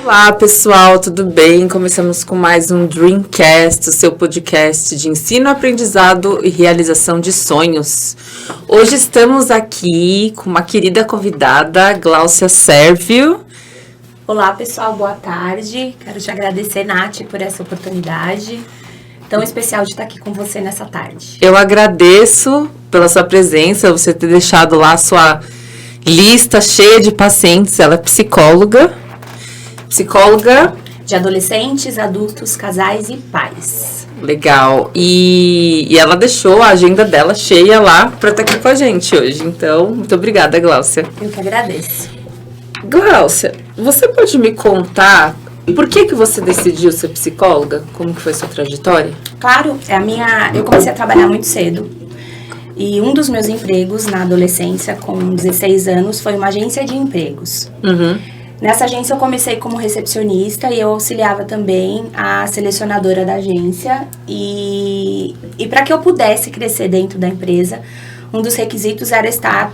Olá, pessoal, tudo bem? Começamos com mais um Dreamcast, o seu podcast de ensino, aprendizado e realização de sonhos. Hoje estamos aqui com uma querida convidada, Gláucia Sérvio. Olá, pessoal, boa tarde. Quero te agradecer, Nath, por essa oportunidade tão especial de estar aqui com você nessa tarde. Eu agradeço pela sua presença, você ter deixado lá a sua lista cheia de pacientes. Ela é psicóloga de adolescentes, adultos, casais e pais. Legal. E ela deixou a agenda dela cheia lá para estar aqui com a gente hoje. Então, muito obrigada, Gláucia. Eu que agradeço. Gláucia, você pode me contar por que você decidiu ser psicóloga? Como que foi sua trajetória? Claro, eu comecei a trabalhar muito cedo. E um dos meus empregos na adolescência, com 16 anos, foi uma agência de empregos. Nessa agência eu comecei como recepcionista e eu auxiliava também a selecionadora da agência. E para que eu pudesse crescer dentro da empresa, um dos requisitos era estar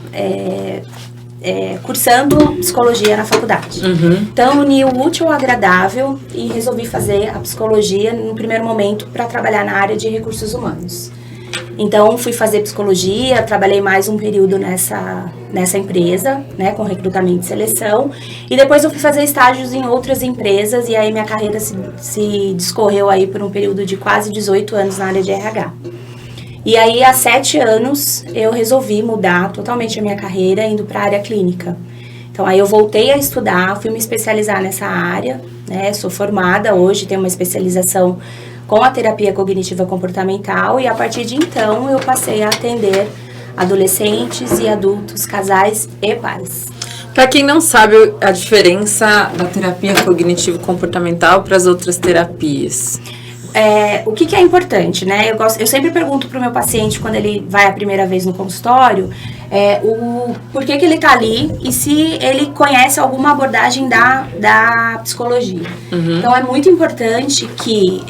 cursando psicologia na faculdade. Então, uni o útil ao agradável e resolvi fazer a psicologia no primeiro momento para trabalhar na área de recursos humanos. Então, fui fazer psicologia, trabalhei mais um período nessa empresa, né, com recrutamento e seleção. E depois eu fui fazer estágios em outras empresas e aí minha carreira se discorreu aí por um período de quase 18 anos na área de RH. E aí, há 7 anos, eu resolvi mudar totalmente a minha carreira, indo para a área clínica. Então, aí eu voltei a estudar, fui me especializar nessa área, né, sou formada hoje, tenho uma especialização com a terapia cognitiva comportamental e a partir de então eu passei a atender adolescentes e adultos, casais e pais. Para quem não sabe a diferença da terapia cognitivo comportamental para as outras terapias. O que é importante, né? Eu sempre pergunto para o meu paciente quando ele vai a primeira vez no consultório, por que ele está ali e se ele conhece alguma abordagem da psicologia. Então, é muito importante que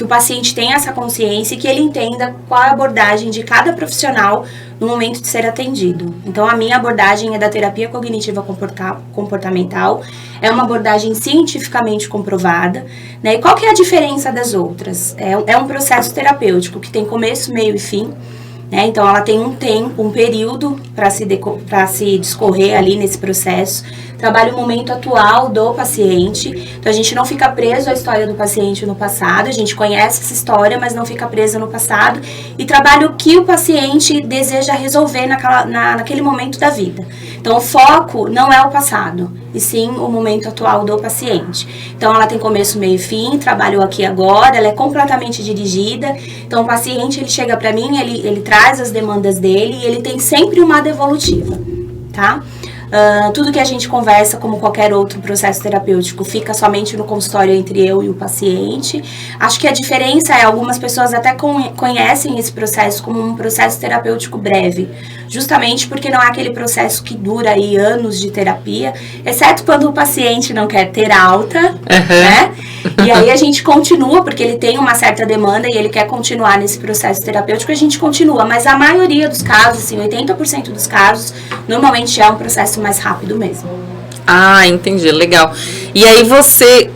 o paciente tenha essa consciência e que ele entenda qual é a abordagem de cada profissional no momento de ser atendido. Então, a minha abordagem é da terapia cognitiva comportamental, é uma abordagem cientificamente comprovada, né? E qual que é a diferença das outras? É um processo terapêutico que tem começo, meio e fim, né? Então, ela tem um período para se discorrer ali nesse processo. Trabalha o momento atual do paciente. Então, a gente não fica preso à história do paciente no passado. A gente conhece essa história, mas não fica preso no passado. E trabalha o que o paciente deseja resolver naquele momento da vida. Então, o foco não é o passado, e sim o momento atual do paciente. Então, ela tem começo, meio e fim, trabalho aqui agora, ela é completamente dirigida. Então, o paciente, ele chega para mim, ele traz as demandas dele e ele tem sempre uma devolutiva, tá? Tudo que a gente conversa, como qualquer outro processo terapêutico, fica somente no consultório entre eu e o paciente. Acho que a diferença é algumas pessoas até conhecem esse processo como um processo terapêutico breve, justamente porque não é aquele processo que dura aí anos de terapia, exceto quando o paciente não quer ter alta, né? E aí a gente continua, porque ele tem uma certa demanda e ele quer continuar nesse processo terapêutico, a gente continua, mas a maioria dos casos, assim, 80% dos casos, normalmente é um processo mais rápido mesmo. Ah, entendi, legal. E aí você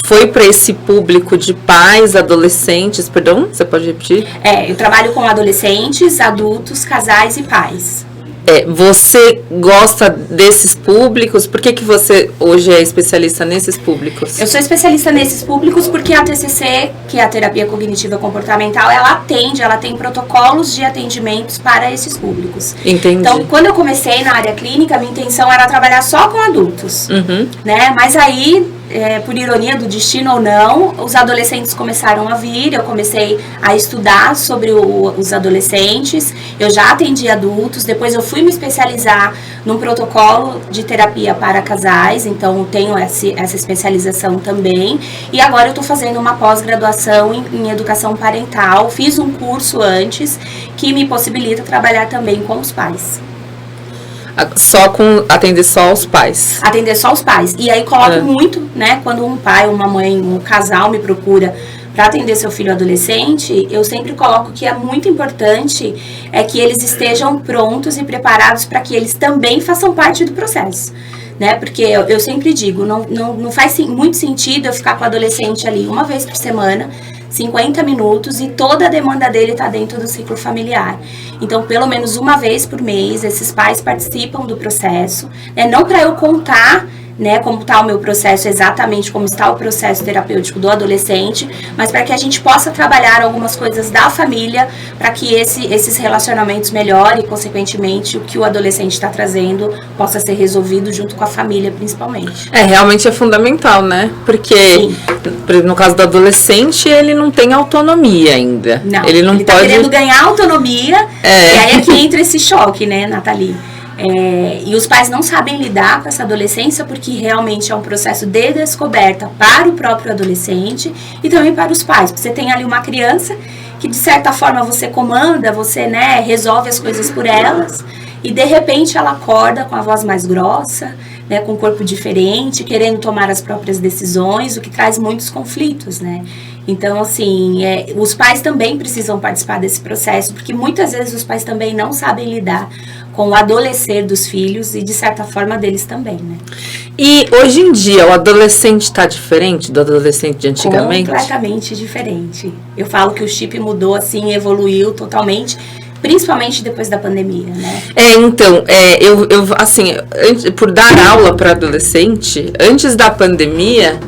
foi para esse público de pais, adolescentes, perdão, você pode repetir? Eu trabalho com adolescentes, adultos, casais e pais. Você gosta desses públicos? Por que você hoje é especialista nesses públicos? Eu sou especialista nesses públicos porque a TCC, que é a terapia cognitiva comportamental, ela tem protocolos de atendimentos para esses públicos. Entendi. Então, quando eu comecei na área clínica, a minha intenção era trabalhar só com adultos, né? Mas aí, por ironia do destino ou não, os adolescentes começaram a vir, eu comecei a estudar sobre os adolescentes, eu já atendi adultos, depois eu fui me especializar num protocolo de terapia para casais, então eu tenho essa especialização também, e agora eu estou fazendo uma pós-graduação em educação parental, fiz um curso antes que me possibilita trabalhar também com os pais. Atender só aos pais. Atender só aos pais. E aí coloco muito, né, quando um pai, uma mãe, um casal me procura para atender seu filho adolescente, eu sempre coloco que é muito importante que eles estejam prontos e preparados para que eles também façam parte do processo. né? Porque eu sempre digo, não faz muito sentido eu ficar com o adolescente ali uma vez por semana, 50 minutos, e toda a demanda dele está dentro do ciclo familiar. Então, pelo menos uma vez por mês, esses pais participam do processo, né? Não para eu contar, né, como está o meu processo, exatamente como está o processo terapêutico do adolescente, mas para que a gente possa trabalhar algumas coisas da família, para que esses relacionamentos melhorem e, consequentemente, o que o adolescente está trazendo possa ser resolvido junto com a família, principalmente. Realmente é fundamental, né? Porque, no caso do adolescente, ele não tem autonomia ainda. Não, ele tá querendo ganhar autonomia, e aí é que entra esse choque, né, Nathalie? E os pais não sabem lidar com essa adolescência, porque realmente é um processo de descoberta para o próprio adolescente e também para os pais. Você tem ali uma criança que, de certa forma, você comanda, você, né, resolve as coisas por elas, e de repente ela acorda com a voz mais grossa, né, com um corpo diferente, querendo tomar as próprias decisões, o que traz muitos conflitos, né? Então, assim, os pais também precisam participar desse processo, porque muitas vezes os pais também não sabem lidar com o adolescer dos filhos e, de certa forma, deles também, né? E, hoje em dia, o adolescente está diferente do adolescente de antigamente? Completamente diferente. Eu falo que o chip mudou, assim, evoluiu totalmente, principalmente depois da pandemia, né? Então, eu assim, por dar aula para adolescente, antes da pandemia,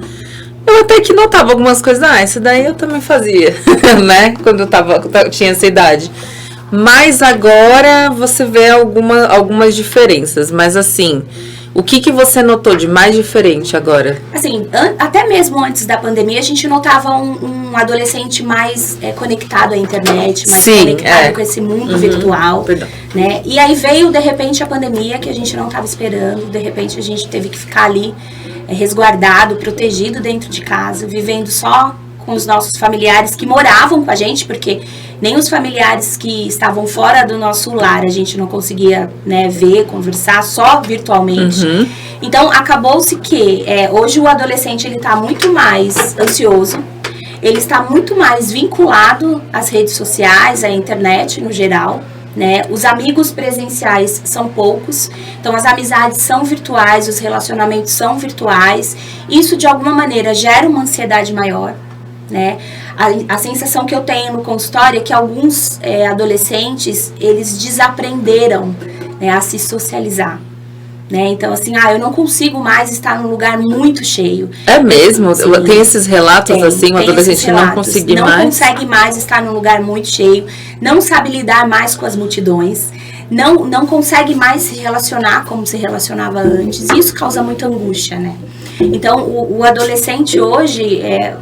eu até que notava algumas coisas. Isso daí eu também fazia, né? Quando eu tinha essa idade. Mas agora você vê algumas diferenças. Mas assim, o que você notou de mais diferente agora? Assim, até mesmo antes da pandemia, a gente notava um adolescente mais conectado à internet, mais conectado com esse mundo virtual, né? E aí veio, de repente, a pandemia, que a gente não estava esperando. De repente, a gente teve que ficar ali resguardado, protegido dentro de casa, vivendo só com os nossos familiares que moravam com a gente, porque nem os familiares que estavam fora do nosso lar a gente não conseguia, né, ver, conversar, só virtualmente. Então, acabou-se que hoje o adolescente ele está muito mais ansioso, ele está muito mais vinculado às redes sociais, à internet no geral, né? Os amigos presenciais são poucos, então as amizades são virtuais, os relacionamentos são virtuais. Isso, de alguma maneira, gera uma ansiedade maior, né? A sensação que eu tenho no consultório é que alguns adolescentes, eles desaprenderam, né, a se socializar, né? Então, assim, eu não consigo mais estar num lugar muito cheio. É mesmo? Sim. Tem esses relatos, assim, o adolescente não consegue mais estar num lugar muito cheio, não sabe lidar mais com as multidões, não consegue mais se relacionar como se relacionava antes. Isso causa muita angústia, né? Então, o adolescente hoje, é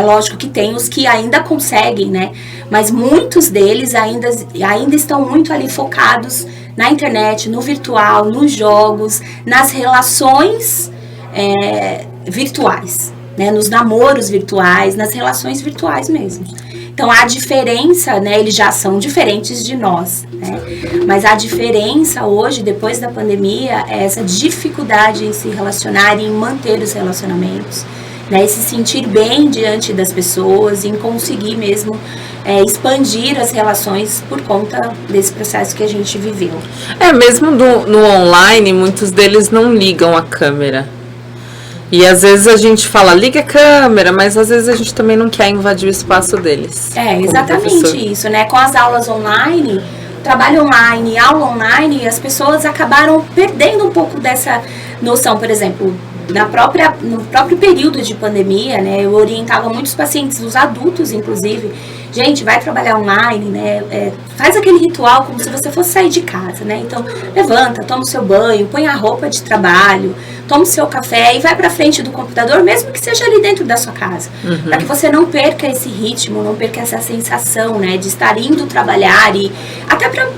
lógico que tem os que ainda conseguem, né? Mas muitos deles ainda estão muito ali focados na internet, no virtual, nos jogos, nas relações virtuais, né? Nos namoros virtuais, nas relações virtuais mesmo. Então, a diferença, né? Eles já são diferentes de nós, né? Mas a diferença hoje, depois da pandemia, é essa dificuldade em se relacionar e em manter os relacionamentos, né, e se sentir bem diante das pessoas, em conseguir mesmo expandir as relações por conta desse processo que a gente viveu. Mesmo no online, muitos deles não ligam a câmera. E às vezes a gente fala, liga a câmera, mas às vezes a gente também não quer invadir o espaço deles. Exatamente isso, né? Com as aulas online, trabalho online, aula online, as pessoas acabaram perdendo um pouco dessa noção. Por exemplo, no próprio período de pandemia, né, eu orientava muitos pacientes, os adultos inclusive, gente, vai trabalhar online, né, faz aquele ritual como se você fosse sair de casa, né, então levanta, toma o seu banho, põe a roupa de trabalho, toma o seu café e vai pra frente do computador, mesmo que seja ali dentro da sua casa, para que você não perca esse ritmo, não perca essa sensação, né, de estar indo trabalhar e até para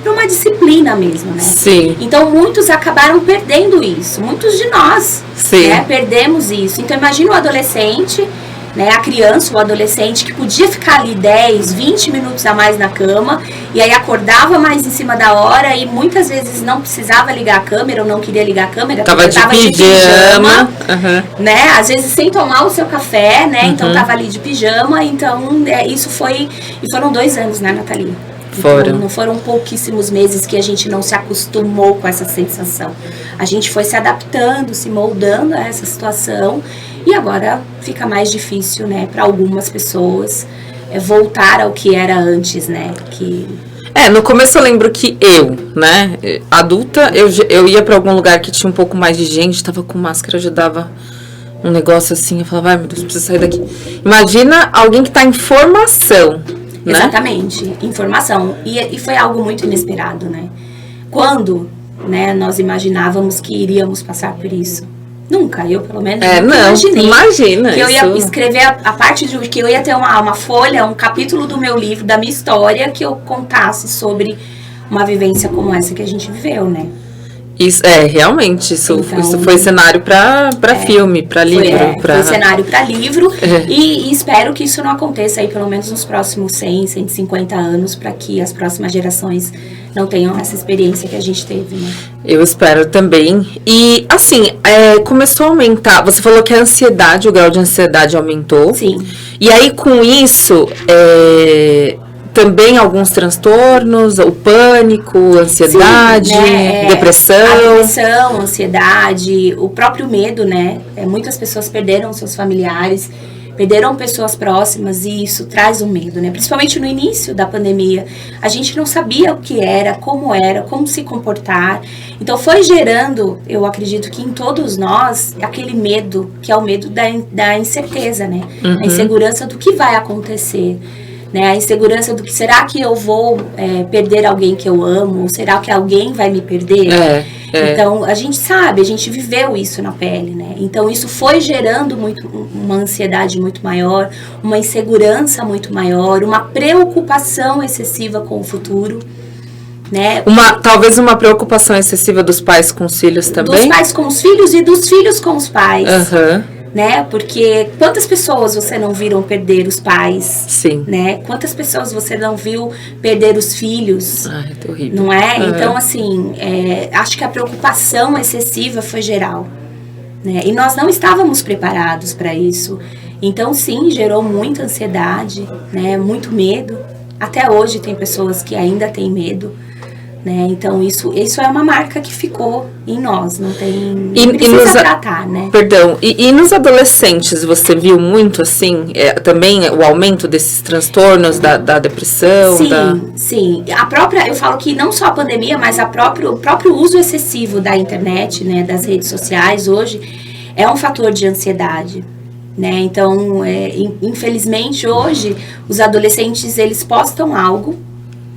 uma disciplina mesmo, né? Sim. Então, muitos acabaram perdendo isso. Muitos de nós, né, perdemos isso. Então, imagina o adolescente, né, a criança, o adolescente, que podia ficar ali 10, 20 minutos a mais na cama, e aí acordava mais em cima da hora, e muitas vezes não precisava ligar a câmera, ou não queria ligar a câmera, tava de pijama, né, às vezes sem tomar o seu café, né, então tava ali de pijama, então isso foi, e foram 2 anos, né, Nathalie? Foram. Então, não foram pouquíssimos meses que a gente não se acostumou com essa sensação. A gente foi se adaptando, se moldando a essa situação e agora fica mais difícil, né, para algumas pessoas voltar ao que era antes, né? No começo eu lembro que né, adulta, eu ia pra algum lugar que tinha um pouco mais de gente, tava com máscara, eu já dava um negócio assim, eu falava, ai meu Deus, preciso sair daqui. Imagina alguém que tá em formação, né? Exatamente, informação. E foi algo muito inesperado, né? Quando, né, nós imaginávamos que iríamos passar por isso? Nunca, eu pelo menos nunca imagina que eu ia escrever a parte de que eu ia ter uma folha, um capítulo do meu livro, da minha história, que eu contasse sobre uma vivência como essa que a gente viveu, né? Isso, realmente, isso foi cenário para filme, para livro. Foi cenário para livro e espero que isso não aconteça aí pelo menos nos próximos 100, 150 anos, para que as próximas gerações não tenham essa experiência que a gente teve, né? Eu espero também. E, assim, começou a aumentar, você falou que a ansiedade, o grau de ansiedade aumentou. Sim. E aí, com isso, também alguns transtornos, o pânico, a ansiedade, sim, né? depressão. A depressão, a ansiedade, o próprio medo, né? Muitas pessoas perderam seus familiares, perderam pessoas próximas e isso traz o medo, né? Principalmente no início da pandemia, a gente não sabia o que era, como se comportar. Então foi gerando, eu acredito que em todos nós, aquele medo, que é o medo da incerteza, né? A insegurança do que vai acontecer. Né, a insegurança do que será que eu vou perder alguém que eu amo? Ou será que alguém vai me perder? Então, a gente sabe, a gente viveu isso na pele, né? Então, isso foi gerando uma ansiedade muito maior, uma insegurança muito maior, uma preocupação excessiva com o futuro, né? Talvez uma preocupação excessiva dos pais com os filhos também? Dos pais com os filhos e dos filhos com os pais. Né? Porque quantas pessoas você não viram perder os pais? Sim. Né? Quantas pessoas você não viu perder os filhos? Ai, é horrível. Não é? Então, assim, acho que a preocupação excessiva foi geral. Né? E nós não estávamos preparados para isso. Então, sim, gerou muita ansiedade, né? Muito medo. Até hoje tem pessoas que ainda têm medo. Né? Então, isso é uma marca que ficou em nós, não precisa tratar, né? Perdão, e nos adolescentes você viu muito, assim, também o aumento desses transtornos da depressão? Sim. Eu falo que não só a pandemia, mas o próprio uso excessivo da internet, né, das redes sociais hoje, é um fator de ansiedade. Né? Então, infelizmente, hoje, os adolescentes, eles postam algo,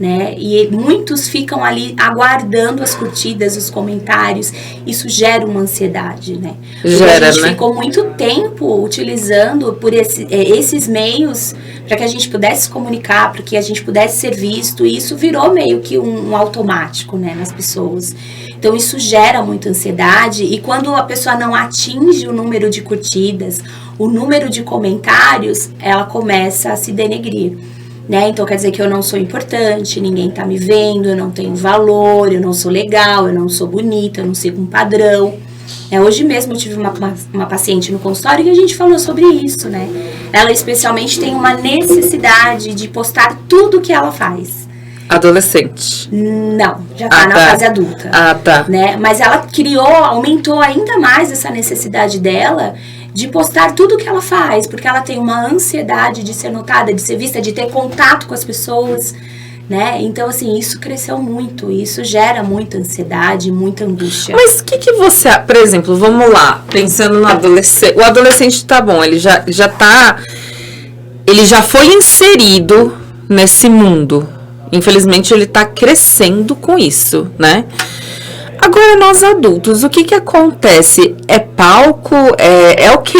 né? E muitos ficam ali aguardando as curtidas, os comentários. Isso gera uma ansiedade, né? Porque a gente ficou muito tempo utilizando por esses meios para que a gente pudesse se comunicar, para que a gente pudesse ser visto. E isso virou meio que um automático, né, nas pessoas. Então isso gera muita ansiedade. E quando a pessoa não atinge o número de curtidas, o número de comentários, ela começa a se denegrir. Né? Então quer dizer que eu não sou importante, ninguém tá me vendo, eu não tenho valor, eu não sou legal, eu não sou bonita, eu não sigo um padrão. Hoje mesmo eu tive uma paciente no consultório que a gente falou sobre isso, né? Ela especialmente tem uma necessidade de postar tudo que ela faz. Adolescente? Não, já tá na fase adulta. Tá. Né? Mas ela aumentou ainda mais essa necessidade dela de postar tudo que ela faz, porque ela tem uma ansiedade de ser notada, de ser vista, de ter contato com as pessoas, né? Então, assim, isso cresceu muito, isso gera muita ansiedade, muita angústia. Mas o que você... Por exemplo, vamos lá, pensando no adolescente... O adolescente tá bom, ele já foi inserido nesse mundo. Infelizmente, ele tá crescendo com isso, né? Agora, nós adultos, o que acontece? É palco? É o quê?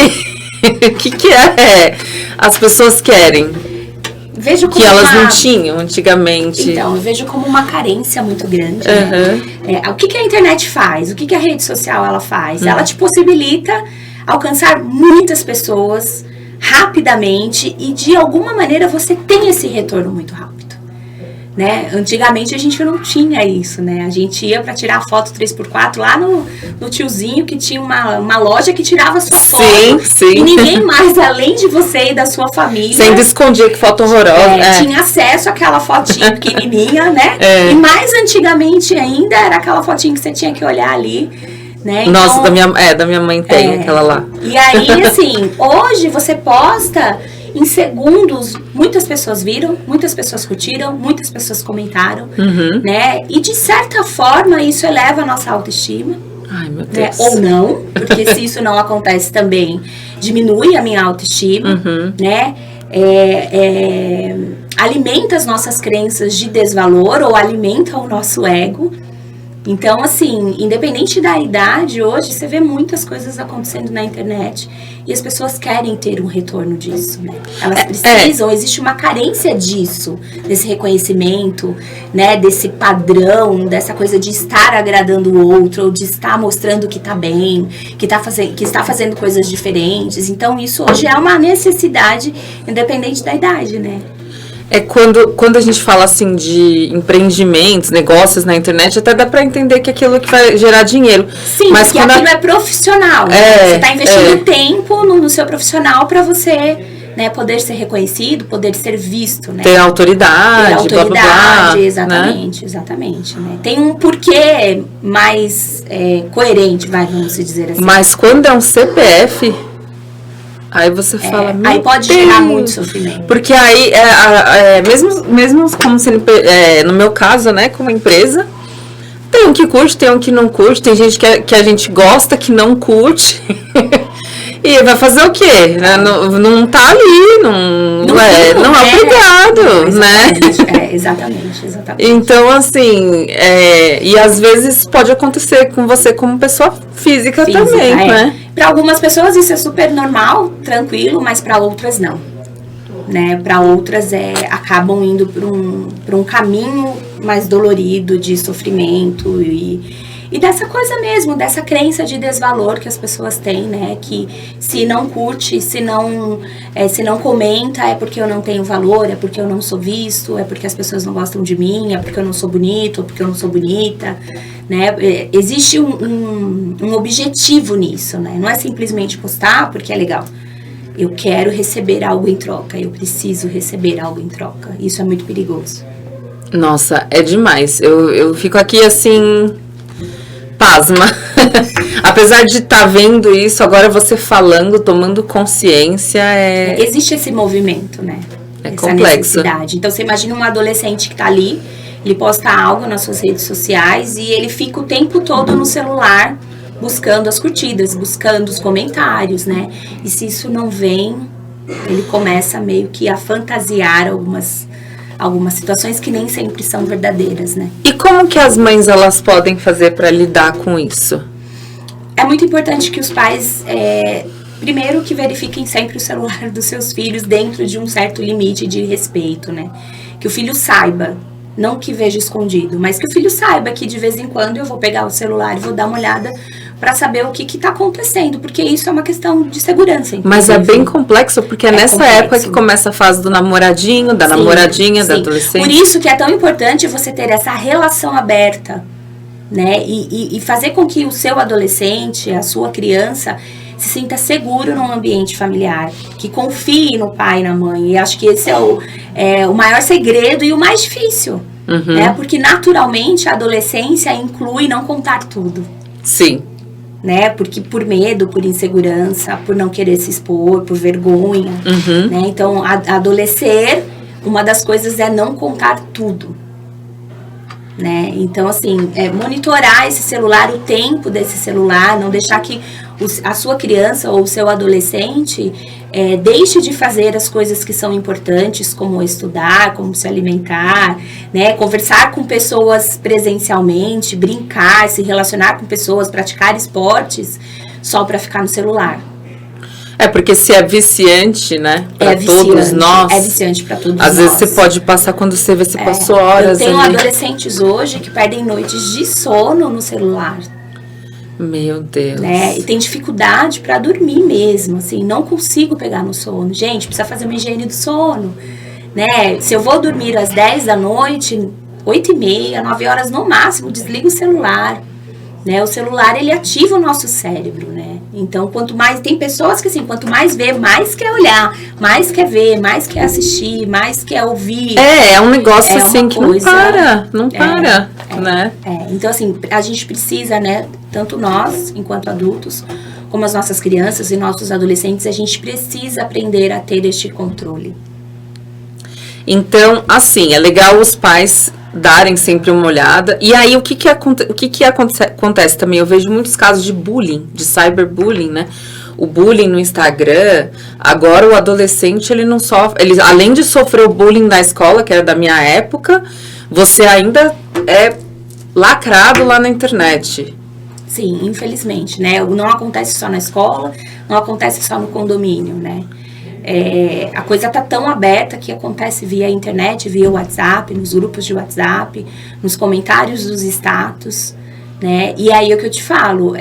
O que as pessoas querem? Vejo como que elas não tinham antigamente. Então, eu vejo como uma carência muito grande. Né? O que a internet faz? O que a rede social ela faz? Ela te possibilita alcançar muitas pessoas rapidamente e, de alguma maneira, você tem esse retorno muito rápido. né? Antigamente a gente não tinha isso, né? A gente ia para tirar foto 3x4 lá no tiozinho que tinha uma loja que tirava sua foto. Sim. E ninguém mais, além de você e da sua família. Você ainda escondia que foto horrorosa. Tinha acesso àquela fotinha pequenininha, né? E mais antigamente ainda era aquela fotinha que você tinha que olhar ali. Né? Nossa, então, da minha mãe tem aquela lá. E aí, assim, hoje você posta em segundos, muitas pessoas viram, muitas pessoas curtiram, muitas pessoas comentaram, né? E de certa forma isso eleva a nossa autoestima. Ai, meu Deus. Né? Ou não, porque se isso não acontece também, diminui a minha autoestima, né? Alimenta as nossas crenças de desvalor ou alimenta o nosso ego. Então, assim, independente da idade, hoje você vê muitas coisas acontecendo na internet e as pessoas querem ter um retorno disso, né? Elas precisam, existe uma carência disso, desse reconhecimento, né? Desse padrão, dessa coisa de estar agradando o outro, ou de estar mostrando que tá bem, que está fazendo coisas diferentes. Então, isso hoje é uma necessidade, independente da idade, né? Quando a gente fala assim de empreendimentos, negócios na internet, até dá pra entender que aquilo que vai gerar dinheiro. Sim, mas porque aquilo é profissional. Você tá investindo tempo no seu profissional pra você, né, poder ser reconhecido, poder ser visto, né? Ter autoridade, blá, blá, blá, exatamente, né? Exatamente, né? Tem um porquê mais coerente, vamos dizer assim. Mas quando é um CPF... Aí você fala... Aí pode gerar muito sofrimento. Porque aí, mesmo como no meu caso, né, como empresa, tem um que curte, tem um que não curte, tem gente que a gente gosta, que não curte. E vai fazer o quê? Não tá ali, não é obrigado, né? Exatamente. Então, assim, e às vezes pode acontecer com você como pessoa física também, né? Para algumas pessoas isso é super normal, tranquilo, mas para outras não, né? Para outras acabam indo por um caminho mais dolorido de sofrimento e dessa coisa mesmo, dessa crença de desvalor que as pessoas têm, né? Que se não curte, se não comenta, é porque eu não tenho valor, é porque eu não sou visto, é porque as pessoas não gostam de mim, é porque eu não sou bonito, é porque eu não sou bonita, né? Existe um objetivo nisso, né? Não é simplesmente postar porque é legal. Eu quero receber algo em troca, eu preciso receber algo em troca. Isso é muito perigoso. Nossa, é demais. Eu fico aqui assim... pasma. Apesar de estar vendo isso, agora você falando, tomando consciência, existe esse movimento, né? Essa complexo. Necessidade. Então, você imagina um adolescente que tá ali, ele posta algo nas suas redes sociais e ele fica o tempo todo no celular buscando as curtidas, buscando os comentários, né? E se isso não vem, ele começa meio que a fantasiar algumas situações que nem sempre são verdadeiras, né? E como que as mães elas podem fazer para lidar com isso? É muito importante que os pais, primeiro, que verifiquem sempre o celular dos seus filhos dentro de um certo limite de respeito, né? Que o filho saiba, não que veja escondido, mas que o filho saiba que de vez em quando eu vou pegar o celular e vou dar uma olhada para saber o que está acontecendo, porque isso é uma questão de segurança. Mas é bem complexo, porque é nessa complexo. Época que começa a fase do namoradinho, da namoradinha, da adolescente. Por isso que é tão importante você ter essa relação aberta, né? E fazer com que o seu adolescente, a sua criança, se sinta seguro num ambiente familiar, que confie no pai e na mãe. E acho que esse é o maior segredo e o mais difícil, né? Porque naturalmente a adolescência inclui não contar tudo. Sim. Né? Porque por medo, por insegurança, por não querer se expor, por vergonha, né? Então, adolescer, uma das coisas é não contar tudo, né? Então, assim, monitorar esse celular, o tempo desse celular, não deixar que a sua criança ou o seu adolescente deixe de fazer as coisas que são importantes, como estudar, como se alimentar, né? Conversar com pessoas presencialmente, brincar, se relacionar com pessoas, praticar esportes, só para ficar no celular. Porque se é viciante, né? Para todos nós. É viciante para todos nós. Às vezes você pode passar quando você vê, você passou horas ali. Eu tenho adolescentes hoje que perdem noites de sono no celular. Meu Deus. Né? E tem dificuldade para dormir mesmo, assim, não consigo pegar no sono. Gente, precisa fazer uma higiene do sono, né? Se eu vou dormir às 10 da noite, 8h30, 9 horas no máximo, desliga o celular. Né, o celular, ele ativa o nosso cérebro, né? Então, quanto mais... Tem pessoas que, assim, quanto mais vê, mais quer olhar, mais quer ver, mais quer assistir, mais quer ouvir. É um negócio, assim, que coisa, não para, né? Então, assim, a gente precisa, né? Tanto nós, enquanto adultos, como as nossas crianças e nossos adolescentes, a gente precisa aprender a ter este controle. Então, assim, é legal os pais darem sempre uma olhada. E aí, o que acontece também? Eu vejo muitos casos de bullying, de cyberbullying, né? O bullying no Instagram, agora o adolescente, ele não sofre... Ele, além de sofrer o bullying da escola, que era da minha época, você ainda é lacrado lá na internet. Sim, infelizmente, né? Não acontece só na escola, não acontece só no condomínio, né? A coisa tá tão aberta que acontece via internet, via WhatsApp, nos grupos de WhatsApp, nos comentários dos status, né? E aí é o que eu te falo,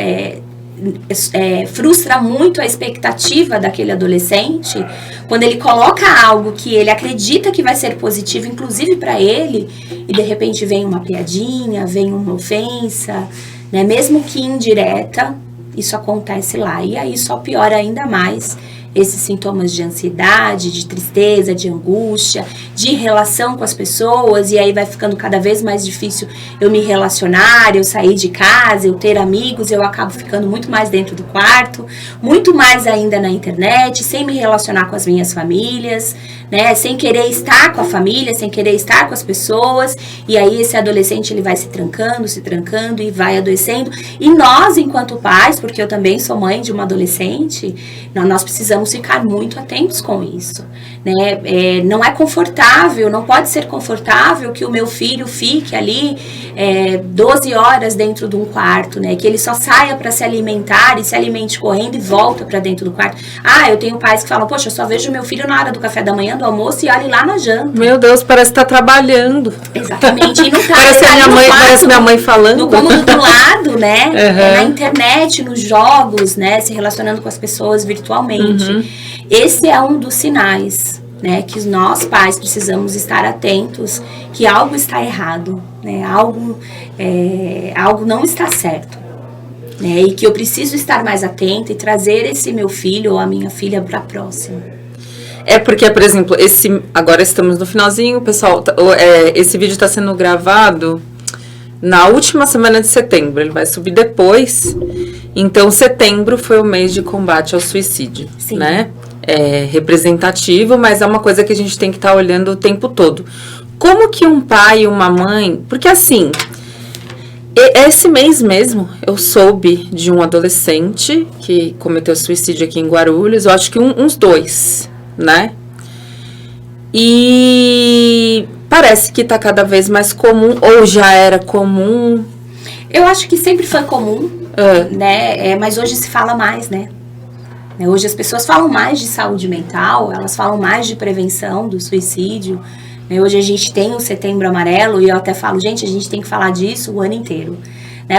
frustra muito a expectativa daquele adolescente quando ele coloca algo que ele acredita que vai ser positivo, inclusive para ele, e de repente vem uma piadinha, vem uma ofensa, né? Mesmo que indireta, isso acontece lá. E aí só piora ainda mais esses sintomas de ansiedade, de tristeza, de angústia, de relação com as pessoas, e aí vai ficando cada vez mais difícil eu me relacionar, eu sair de casa, eu ter amigos, eu acabo ficando muito mais dentro do quarto, muito mais ainda na internet, sem me relacionar com as minhas famílias, né, sem querer estar com a família, sem querer estar com as pessoas, e aí esse adolescente ele vai se trancando e vai adoecendo, e nós enquanto pais, porque eu também sou mãe de uma adolescente, nós precisamos ficar muito atentos com isso, né? Não é confortável, não pode ser confortável que o meu filho fique ali 12 horas dentro de um quarto, né? Que ele só saia para se alimentar e se alimente correndo e volta para dentro do quarto. Eu tenho pais que falam, poxa, eu só vejo meu filho na hora do café da manhã, do almoço, e olhe lá na janta. Meu Deus, parece que tá trabalhando. Exatamente, e não tá. Parece minha mãe falando. No cômodo do lado, né? Uhum. Na internet, nos jogos, né? Se relacionando com as pessoas virtualmente. Uhum. Esse é um dos sinais, né? Que nós, pais, precisamos estar atentos que algo está errado, né? Algo não está certo. Né? E que eu preciso estar mais atenta e trazer esse meu filho ou a minha filha para próxima. Porque, por exemplo, agora estamos no finalzinho, pessoal, esse vídeo está sendo gravado na última semana de setembro, ele vai subir depois. Então, setembro foi o mês de combate ao suicídio, sim, né? É representativo, mas é uma coisa que a gente tem que estar olhando o tempo todo. Como que um pai e uma mãe... Porque, assim, esse mês mesmo, eu soube de um adolescente que cometeu suicídio aqui em Guarulhos, eu acho que uns 2, né? E parece que tá cada vez mais comum, ou já era comum. Eu acho que sempre foi comum, né? Mas hoje se fala mais, né? Hoje as pessoas falam mais de saúde mental, elas falam mais de prevenção do suicídio. Hoje a gente tem o Setembro Amarelo, e eu até falo, gente, a gente tem que falar disso o ano inteiro.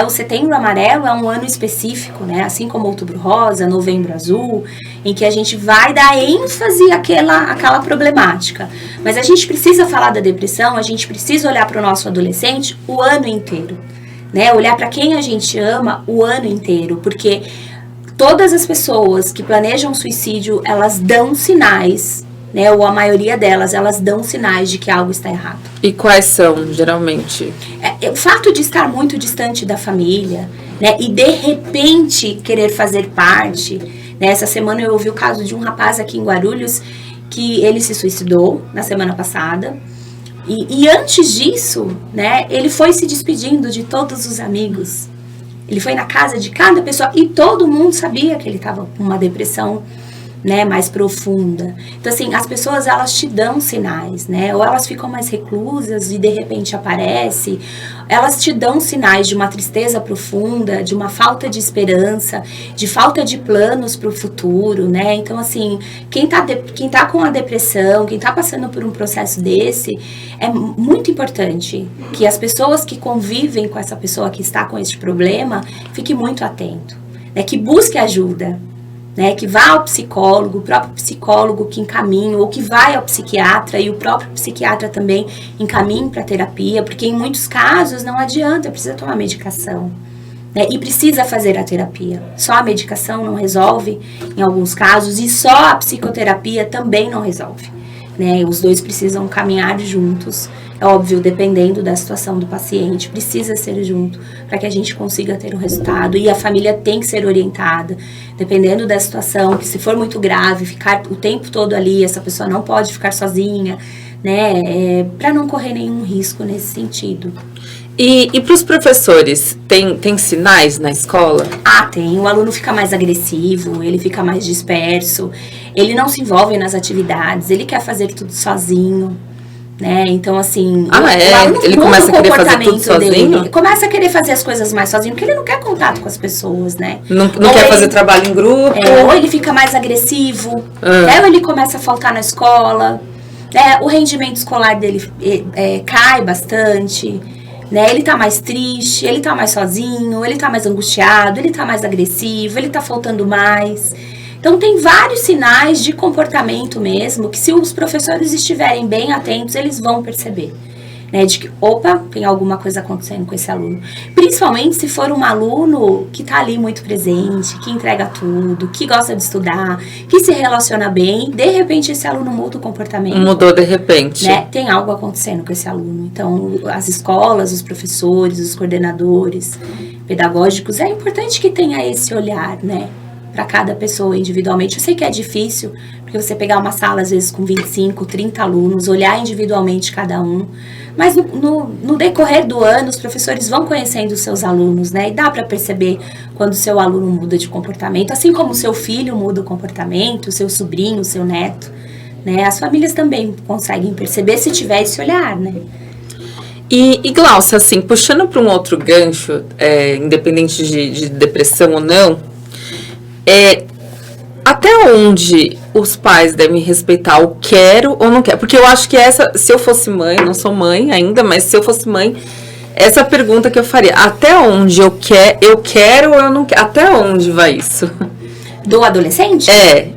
O Setembro Amarelo é um ano específico, né? Assim como Outubro Rosa, Novembro Azul, em que a gente vai dar ênfase àquela problemática. Mas a gente precisa falar da depressão, a gente precisa olhar para o nosso adolescente o ano inteiro, né? Olhar para quem a gente ama o ano inteiro, porque todas as pessoas que planejam suicídio, elas dão sinais, né, ou a maioria delas, elas dão sinais de que algo está errado. E quais são, geralmente? O fato de estar muito distante da família, né, e de repente querer fazer parte, né, essa semana eu ouvi o caso de um rapaz aqui em Guarulhos, que ele se suicidou na semana passada, e antes disso, né, ele foi se despedindo de todos os amigos, ele foi na casa de cada pessoa, e todo mundo sabia que ele estava com uma depressão, né, mais profunda. Então, assim, as pessoas, elas te dão sinais, né, ou elas ficam mais reclusas e de repente aparece, elas te dão sinais de uma tristeza profunda, de uma falta de esperança, de falta de planos para o futuro, né, então, assim, quem tá com a depressão, quem tá passando por um processo desse, é muito importante que as pessoas que convivem com essa pessoa que está com este problema, fiquem muito atento, né, que busque ajuda. né, que vá ao psicólogo, o próprio psicólogo que encaminha, ou que vai ao psiquiatra e o próprio psiquiatra também encaminha para terapia, porque em muitos casos não adianta, precisa tomar medicação, né, e precisa fazer a terapia. Só a medicação não resolve em alguns casos e só a psicoterapia também não resolve, né, os dois precisam caminhar juntos. É óbvio, dependendo da situação do paciente, precisa ser junto para que a gente consiga ter um resultado. E a família tem que ser orientada, dependendo da situação, que se for muito grave, ficar o tempo todo ali, essa pessoa não pode ficar sozinha, né? Para não correr nenhum risco nesse sentido. E para os professores, tem sinais na escola? Tem. O aluno fica mais agressivo, ele fica mais disperso, ele não se envolve nas atividades, ele quer fazer tudo sozinho. Né? Então, assim, ele começa a querer fazer tudo sozinho? Ele começa a querer fazer as coisas mais sozinho, porque ele não quer contato com as pessoas, né? Não quer fazer trabalho em grupo? Ou ele fica mais agressivo, ou ele começa a faltar na escola, né? O rendimento escolar dele cai bastante, né? Ele tá mais triste, ele tá mais sozinho, ele tá mais angustiado, ele tá mais agressivo, ele tá faltando mais. Então, tem vários sinais de comportamento mesmo, que se os professores estiverem bem atentos, eles vão perceber, né? De que, opa, tem alguma coisa acontecendo com esse aluno. Principalmente se for um aluno que está ali muito presente, que entrega tudo, que gosta de estudar, que se relaciona bem, de repente esse aluno muda o comportamento. Mudou de repente. Né? Tem algo acontecendo com esse aluno. Então, as escolas, os professores, os coordenadores pedagógicos, é importante que tenha esse olhar, né? Para cada pessoa individualmente. Eu sei que é difícil, porque você pegar uma sala, às vezes, com 25, 30 alunos, olhar individualmente cada um, mas no decorrer do ano, os professores vão conhecendo os seus alunos, né? E dá para perceber quando o seu aluno muda de comportamento, assim como o seu filho muda o comportamento, o seu sobrinho, o seu neto, né? As famílias também conseguem perceber se tiver esse olhar, né? E Glaucia, assim, puxando para um outro gancho, independente de depressão ou não, até onde os pais devem respeitar o quero ou não quero? Porque eu acho que se eu fosse mãe, não sou mãe ainda, mas se eu fosse mãe, essa pergunta que eu faria, até onde eu quero ou eu não quero? Até onde vai isso? Do adolescente?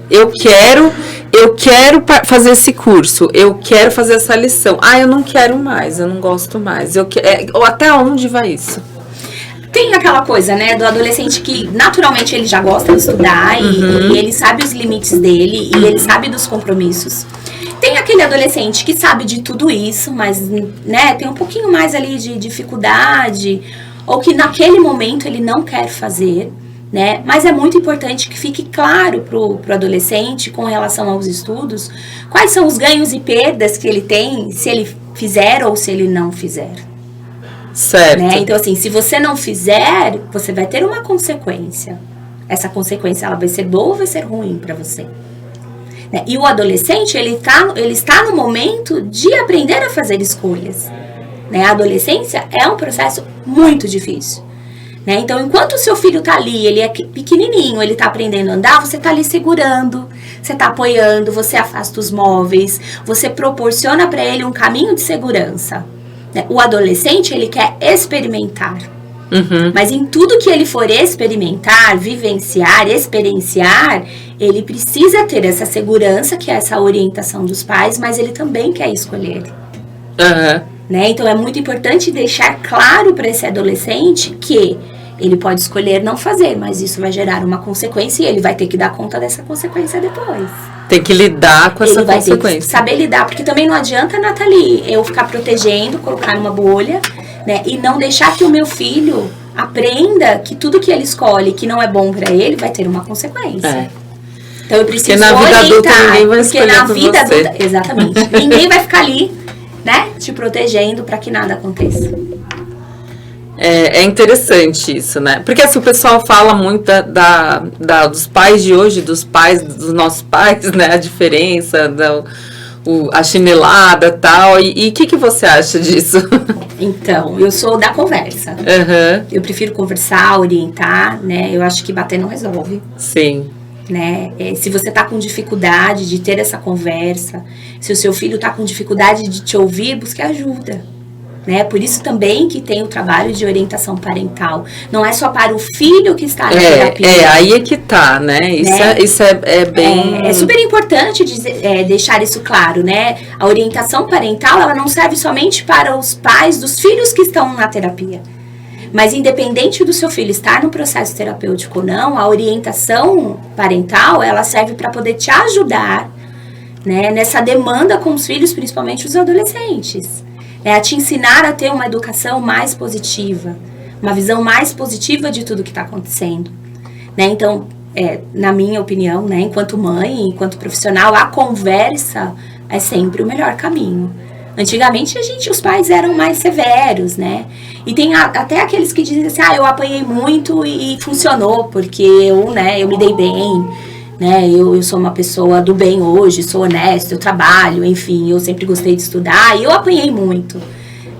Eu quero fazer esse curso, eu quero fazer essa lição. Eu não quero mais, eu não gosto mais. Ou até onde vai isso? Tem aquela coisa, né, do adolescente que naturalmente ele já gosta de estudar e ele sabe os limites dele e ele sabe dos compromissos. Tem aquele adolescente que sabe de tudo isso, mas, né, tem um pouquinho mais ali de dificuldade ou que naquele momento ele não quer fazer, né, mas é muito importante que fique claro pro adolescente com relação aos estudos quais são os ganhos e perdas que ele tem se ele fizer ou se ele não fizer. Certo. Né? Então, assim, se você não fizer, você vai ter uma consequência. Essa consequência, ela vai ser boa ou vai ser ruim para você. Né? E o adolescente, ele está no momento de aprender a fazer escolhas. Né? A adolescência é um processo muito difícil. Né? Então, enquanto o seu filho está ali, ele é pequenininho, ele está aprendendo a andar, você está ali segurando, você está apoiando, você afasta os móveis, você proporciona para ele um caminho de segurança. O adolescente, ele quer experimentar. Mas em tudo que ele for experimentar, vivenciar, experienciar, ele precisa ter essa segurança, que é essa orientação dos pais, mas ele também quer escolher. Né? Então, é muito importante deixar claro para esse adolescente que ele pode escolher não fazer, mas isso vai gerar uma consequência e ele vai ter que dar conta dessa consequência depois. Tem que lidar com essa consequência. Ele vai ter que saber lidar, porque também não adianta, Nathalie, eu ficar protegendo, colocar numa bolha, né, e não deixar que o meu filho aprenda que tudo que ele escolhe que não é bom pra ele vai ter uma consequência. Então eu preciso orientar. Porque na vida adulta ninguém vai escolher por você. Adulta, exatamente. Ninguém vai ficar ali, né, te protegendo pra que nada aconteça. É interessante isso, né? Porque assim, o pessoal fala muito dos pais de hoje, dos nossos pais, né? A diferença, a chinelada e tal. E o que você acha disso? Então, eu sou da conversa. Eu prefiro conversar, orientar, né? Eu acho que bater não resolve. Sim. Né? Se você tá com dificuldade de ter essa conversa, se o seu filho tá com dificuldade de te ouvir, busque ajuda. né? Por isso também que tem o trabalho de orientação parental. Não é só para o filho que está na terapia. Aí é que tá, né? Isso é bem... É super importante deixar isso claro, né? A orientação parental, ela não serve somente para os pais dos filhos que estão na terapia. Mas independente do seu filho estar no processo terapêutico ou não, a orientação parental, ela serve para poder te ajudar, né, nessa demanda com os filhos, principalmente os adolescentes. A te ensinar a ter uma educação mais positiva, uma visão mais positiva de tudo que está acontecendo. Né? Então, na minha opinião, né, enquanto mãe, enquanto profissional, a conversa é sempre o melhor caminho. Antigamente, os pais eram mais severos, né? E tem até aqueles que dizem assim, eu apanhei muito e funcionou, porque eu me dei bem, né? Eu sou uma pessoa do bem hoje, sou honesta, eu trabalho, enfim, eu sempre gostei de estudar e eu apanhei muito,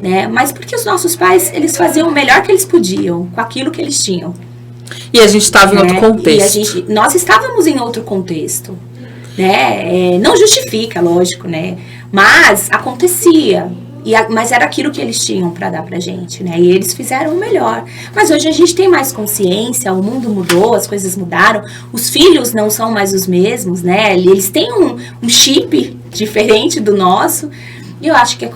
né? Mas porque os nossos pais, eles faziam o melhor que eles podiam, com aquilo que eles tinham. E a gente estava em outro contexto. E nós estávamos em outro contexto, né? Não justifica, lógico, né? Mas acontecia, mas era aquilo que eles tinham para dar pra gente, né? E eles fizeram o melhor. Mas hoje a gente tem mais consciência, o mundo mudou, as coisas mudaram, os filhos não são mais os mesmos, né? Eles têm um chip diferente do nosso. E eu acho que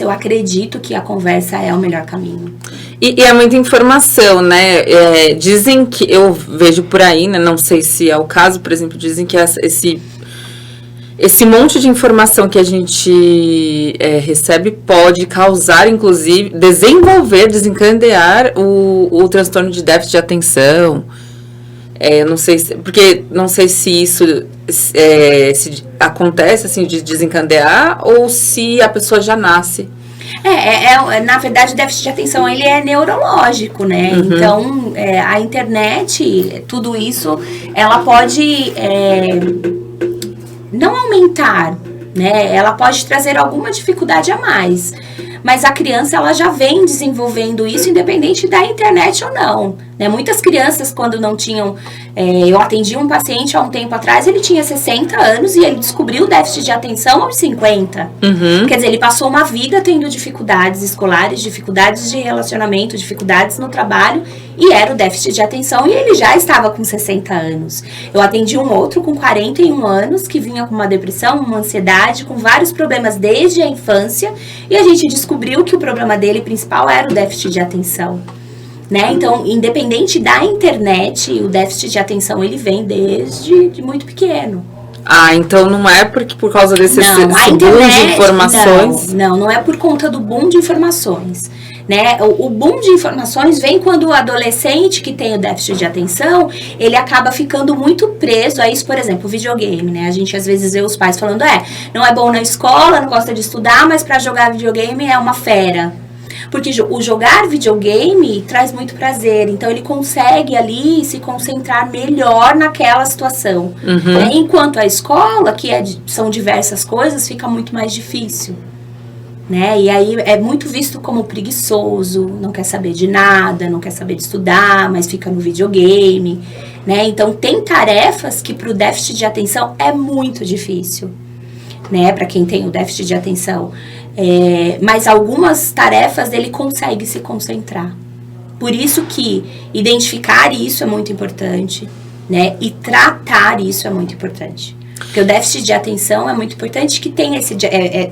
eu acredito que a conversa é o melhor caminho. E é muita informação, né? Dizem que, eu vejo por aí, né? Não sei se é o caso, por exemplo, dizem que esse monte de informação que a gente recebe pode causar, inclusive, desencadear o transtorno de déficit de atenção. Não sei se isso se acontece, assim, de desencadear ou se a pessoa já nasce. Na verdade, o déficit de atenção, ele é neurológico, né? Uhum. Então, a internet, tudo isso, ela pode... não aumentar, né? Ela pode trazer alguma dificuldade a mais. Mas a criança, ela já vem desenvolvendo isso, independente da internet ou não. Né? Muitas crianças, quando não tinham... eu atendi um paciente há um tempo atrás, ele tinha 60 anos e ele descobriu o déficit de atenção aos 50. Uhum. Quer dizer, ele passou uma vida tendo dificuldades escolares, dificuldades de relacionamento, dificuldades no trabalho, e era o déficit de atenção, e ele já estava com 60 anos. Eu atendi um outro com 41 anos, que vinha com uma depressão, uma ansiedade, com vários problemas desde a infância, e a gente descobriu que o problema dele principal era o déficit de atenção. Né? Então, independente da internet, o déficit de atenção, ele vem desde muito pequeno. Então não é por causa desse boom de informações? Não é por conta do boom de informações. Né? O boom de informações vem quando o adolescente que tem o déficit de atenção, ele acaba ficando muito preso a isso, por exemplo, o videogame, né? A gente às vezes vê os pais falando, não é bom na escola, não gosta de estudar, mas para jogar videogame é uma fera. Porque o jogar videogame traz muito prazer, então ele consegue ali se concentrar melhor naquela situação. Uhum. Né? Enquanto a escola, que são diversas coisas, fica muito mais difícil. Né? E aí é muito visto como preguiçoso, não quer saber de nada, não quer saber de estudar, mas fica no videogame. Né? Então tem tarefas que para o déficit de atenção é muito difícil. Né? Para quem tem o déficit de atenção. Mas algumas tarefas ele consegue se concentrar. Por isso que identificar isso é muito importante, né? E tratar isso é muito importante. Porque o déficit de atenção é muito importante que tenha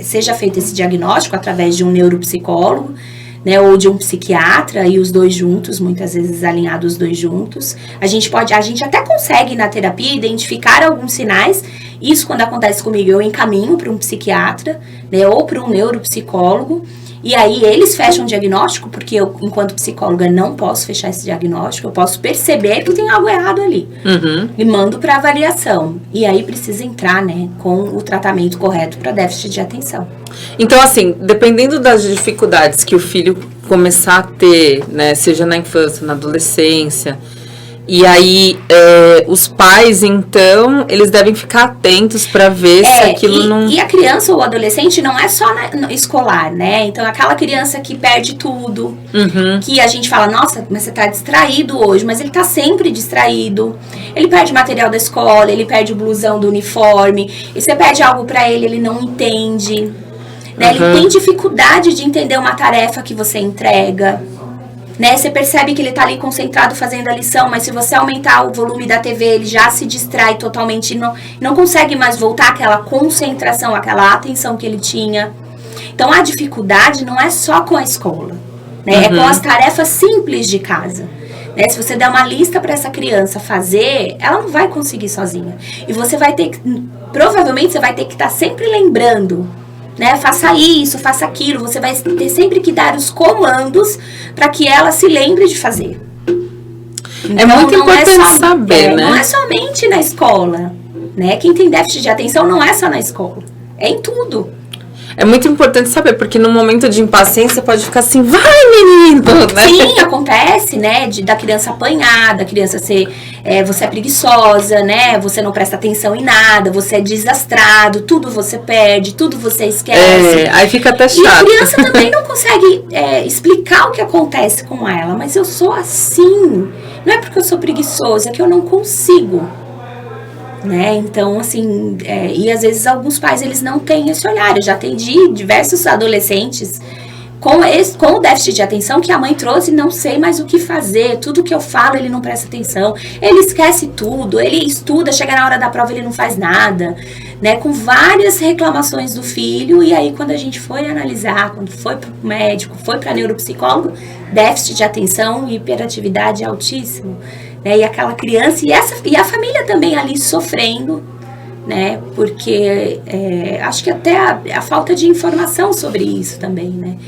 seja feito esse diagnóstico através de um neuropsicólogo, né, ou de um psiquiatra, e os dois juntos, muitas vezes alinhados os dois juntos. A gente até consegue na terapia identificar alguns sinais. Isso, quando acontece comigo, eu encaminho para um psiquiatra, né, ou para um neuropsicólogo, e aí eles fecham o diagnóstico, porque eu, enquanto psicóloga, não posso fechar esse diagnóstico, eu posso perceber que tem algo errado ali. Uhum. E mando para avaliação. E aí precisa entrar, né, com o tratamento correto para déficit de atenção. Então, assim, dependendo das dificuldades que o filho começar a ter, né, seja na infância, na adolescência, e aí os pais, então, eles devem ficar atentos para ver se aquilo não... E a criança ou o adolescente não é só escolar, né? Então, aquela criança que perde tudo, uhum. que a gente fala, nossa, mas você tá distraído hoje, mas ele tá sempre distraído. Ele perde material da escola, ele perde o blusão do uniforme, e você pede algo para ele não entende. né? Ele tem dificuldade de entender uma tarefa que você entrega, né? Você percebe que ele tá ali concentrado fazendo a lição, mas se você aumentar o volume da TV, ele já se distrai totalmente e não consegue mais voltar àquela concentração, àquela atenção que ele tinha. Então, a dificuldade não é só com a escola, né? É com as tarefas simples de casa. Né? Se você der uma lista para essa criança fazer, ela não vai conseguir sozinha. E você vai ter que, provavelmente você vai ter que estar sempre lembrando, né? Faça isso, faça aquilo. Você vai ter sempre que dar os comandos para que ela se lembre de fazer. Então, é muito importante saber, né? Não é somente na escola, né? Quem tem déficit de atenção não é só na escola, é em tudo. É muito importante saber, porque no momento de impaciência pode ficar assim, vai menino, né? Sim, acontece, né, da criança apanhar, da criança ser, você é preguiçosa, né, você não presta atenção em nada, você é desastrado, tudo você perde, tudo você esquece. Aí fica até chato. E a criança também não consegue explicar o que acontece com ela, mas eu sou assim, não é porque eu sou preguiçosa, é que eu não consigo. Né? Então, assim, e às vezes alguns pais, eles não têm esse olhar. Eu já atendi diversos adolescentes com o déficit de atenção que a mãe trouxe, não sei mais o que fazer, tudo que eu falo ele não presta atenção, ele esquece tudo, ele estuda, chega na hora da prova ele não faz nada, né? Com várias reclamações do filho, e aí quando a gente foi analisar, quando foi pro médico, foi para neuropsicólogo, déficit de atenção e hiperatividade altíssimo. Né, e aquela criança, e a família também ali sofrendo, né, porque acho que até a falta de informação sobre isso também, né,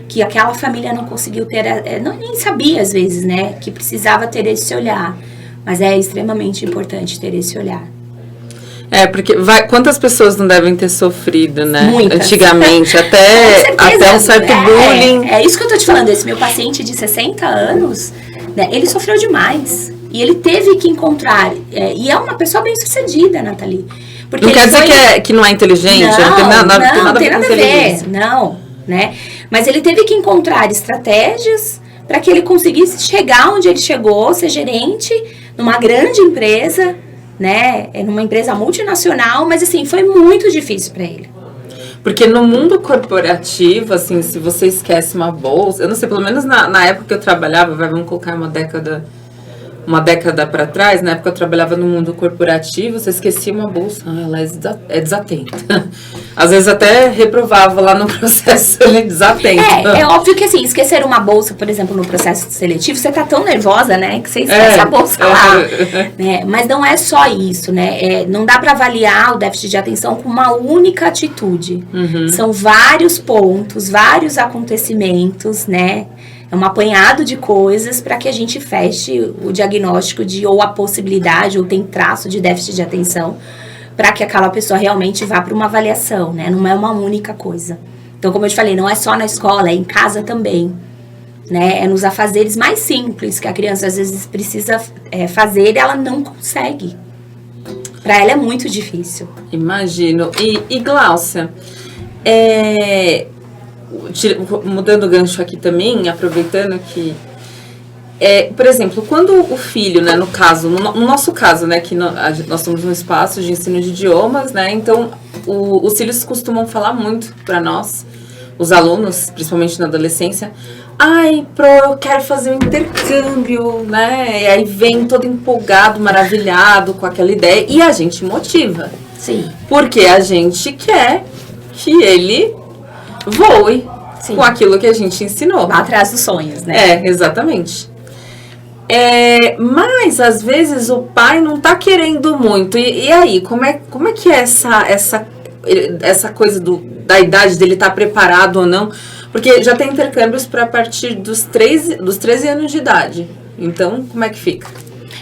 que aquela família não conseguiu ter, nem sabia às vezes, né, que precisava ter esse olhar, mas é extremamente importante ter esse olhar. Porque quantas pessoas não devem ter sofrido, né? Muitas. Antigamente, até um certo bullying. É isso que eu tô te falando, esse meu paciente de 60 anos, né, ele sofreu demais. E ele teve que encontrar, e é uma pessoa bem sucedida, Nathalie. Porque não quer dizer que não é inteligente, não tem nada a ver. Não, né? Mas ele teve que encontrar estratégias para que ele conseguisse chegar onde ele chegou, ser gerente numa grande empresa, né? Numa empresa multinacional, mas assim, foi muito difícil para ele. Porque no mundo corporativo, assim, se você esquece uma bolsa, eu não sei, pelo menos na época que eu trabalhava, vamos colocar uma década para trás, na época eu trabalhava no mundo corporativo, você esquecia uma bolsa, ela é desatenta. Às vezes até reprovava lá no processo, ele é desatento. É óbvio que assim, esquecer uma bolsa, por exemplo, no processo seletivo, você tá tão nervosa, né, que você esquece a bolsa lá. Né? Mas não é só isso, né, não dá para avaliar o déficit de atenção com uma única atitude. São vários pontos, vários acontecimentos, né, é um apanhado de coisas para que a gente feche o diagnóstico de ou a possibilidade ou tem traço de déficit de atenção para que aquela pessoa realmente vá para uma avaliação, né? Não é uma única coisa. Então, como eu te falei, não é só na escola, é em casa também, né? É nos afazeres mais simples que a criança às vezes precisa fazer e ela não consegue. Para ela é muito difícil. Imagino. E Gláucia, mudando o gancho aqui também, aproveitando que, por exemplo, quando o filho, né, no nosso caso, né, que nós somos um espaço de ensino de idiomas, né, então os filhos costumam falar muito para nós, os alunos, principalmente na adolescência, eu quero fazer um intercâmbio, né, e aí vem todo empolgado, maravilhado com aquela ideia, e a gente motiva. Sim. Porque a gente quer que ele voe. Sim. Com aquilo que a gente ensinou. Vá atrás dos sonhos, né? Exatamente. Mas, às vezes, o pai não tá querendo muito. E aí, como é que é essa coisa da idade dele estar preparado ou não? Porque já tem intercâmbios para partir dos 13 anos de idade. Então, como é que fica?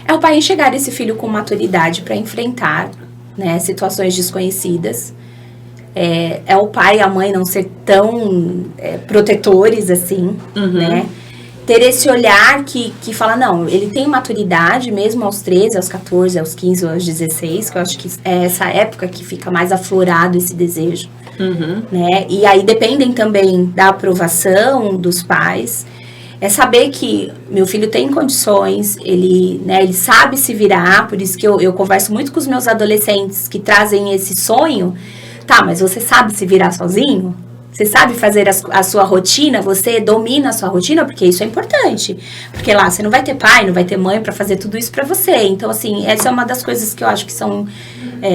É o pai enxergar esse filho com maturidade para enfrentar, né, situações desconhecidas. É o pai e a mãe não ser tão protetores assim, né? Ter esse olhar que fala, não, ele tem maturidade mesmo aos 13, aos 14, aos 15, aos 16, que eu acho que é essa época que fica mais aflorado esse desejo, né? E aí dependem também da aprovação dos pais. É saber que meu filho tem condições, ele sabe se virar, por isso que eu converso muito com os meus adolescentes que trazem esse sonho. Tá, mas você sabe se virar sozinho? Você sabe fazer a sua rotina? Você domina a sua rotina? Porque isso é importante. Porque lá você não vai ter pai, não vai ter mãe para fazer tudo isso para você. Então, assim, essa é uma das coisas que eu acho que são...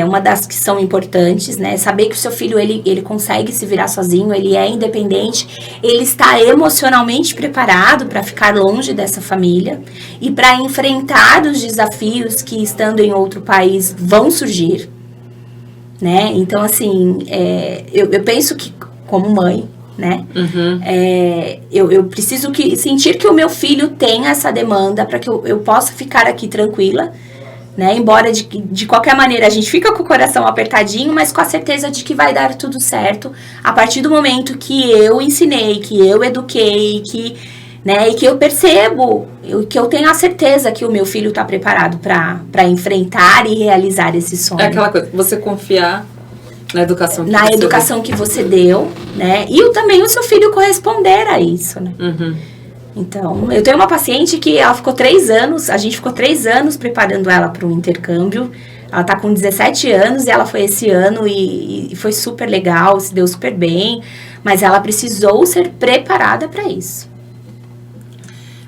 uma das que são importantes, né? Saber que o seu filho, ele consegue se virar sozinho, ele é independente, ele está emocionalmente preparado para ficar longe dessa família e para enfrentar os desafios que, estando em outro país, vão surgir, né? Então, assim, eu penso que, como mãe, né? Uhum. Eu preciso sentir que o meu filho tenha essa demanda para que eu possa ficar aqui tranquila, né? Embora de qualquer maneira a gente fica com o coração apertadinho, mas com a certeza de que vai dar tudo certo a partir do momento que eu ensinei, que eu eduquei, né? E que eu percebo, que eu tenho a certeza que o meu filho está preparado para enfrentar e realizar esse sonho. É aquela coisa, você confiar na educação que você deu, né? E também o seu filho corresponder a isso, né? Uhum. Então, eu tenho uma paciente que ela ficou 3 anos, a gente ficou 3 anos preparando ela para um intercâmbio. Ela tá com 17 anos e ela foi esse ano e foi super legal, se deu super bem, mas ela precisou ser preparada para isso.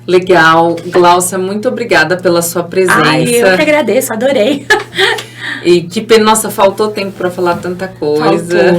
Legal. Gláucia, muito obrigada pela sua presença. Ai, eu que agradeço, adorei. E que pena, nossa, faltou tempo para falar tanta coisa. Faltou.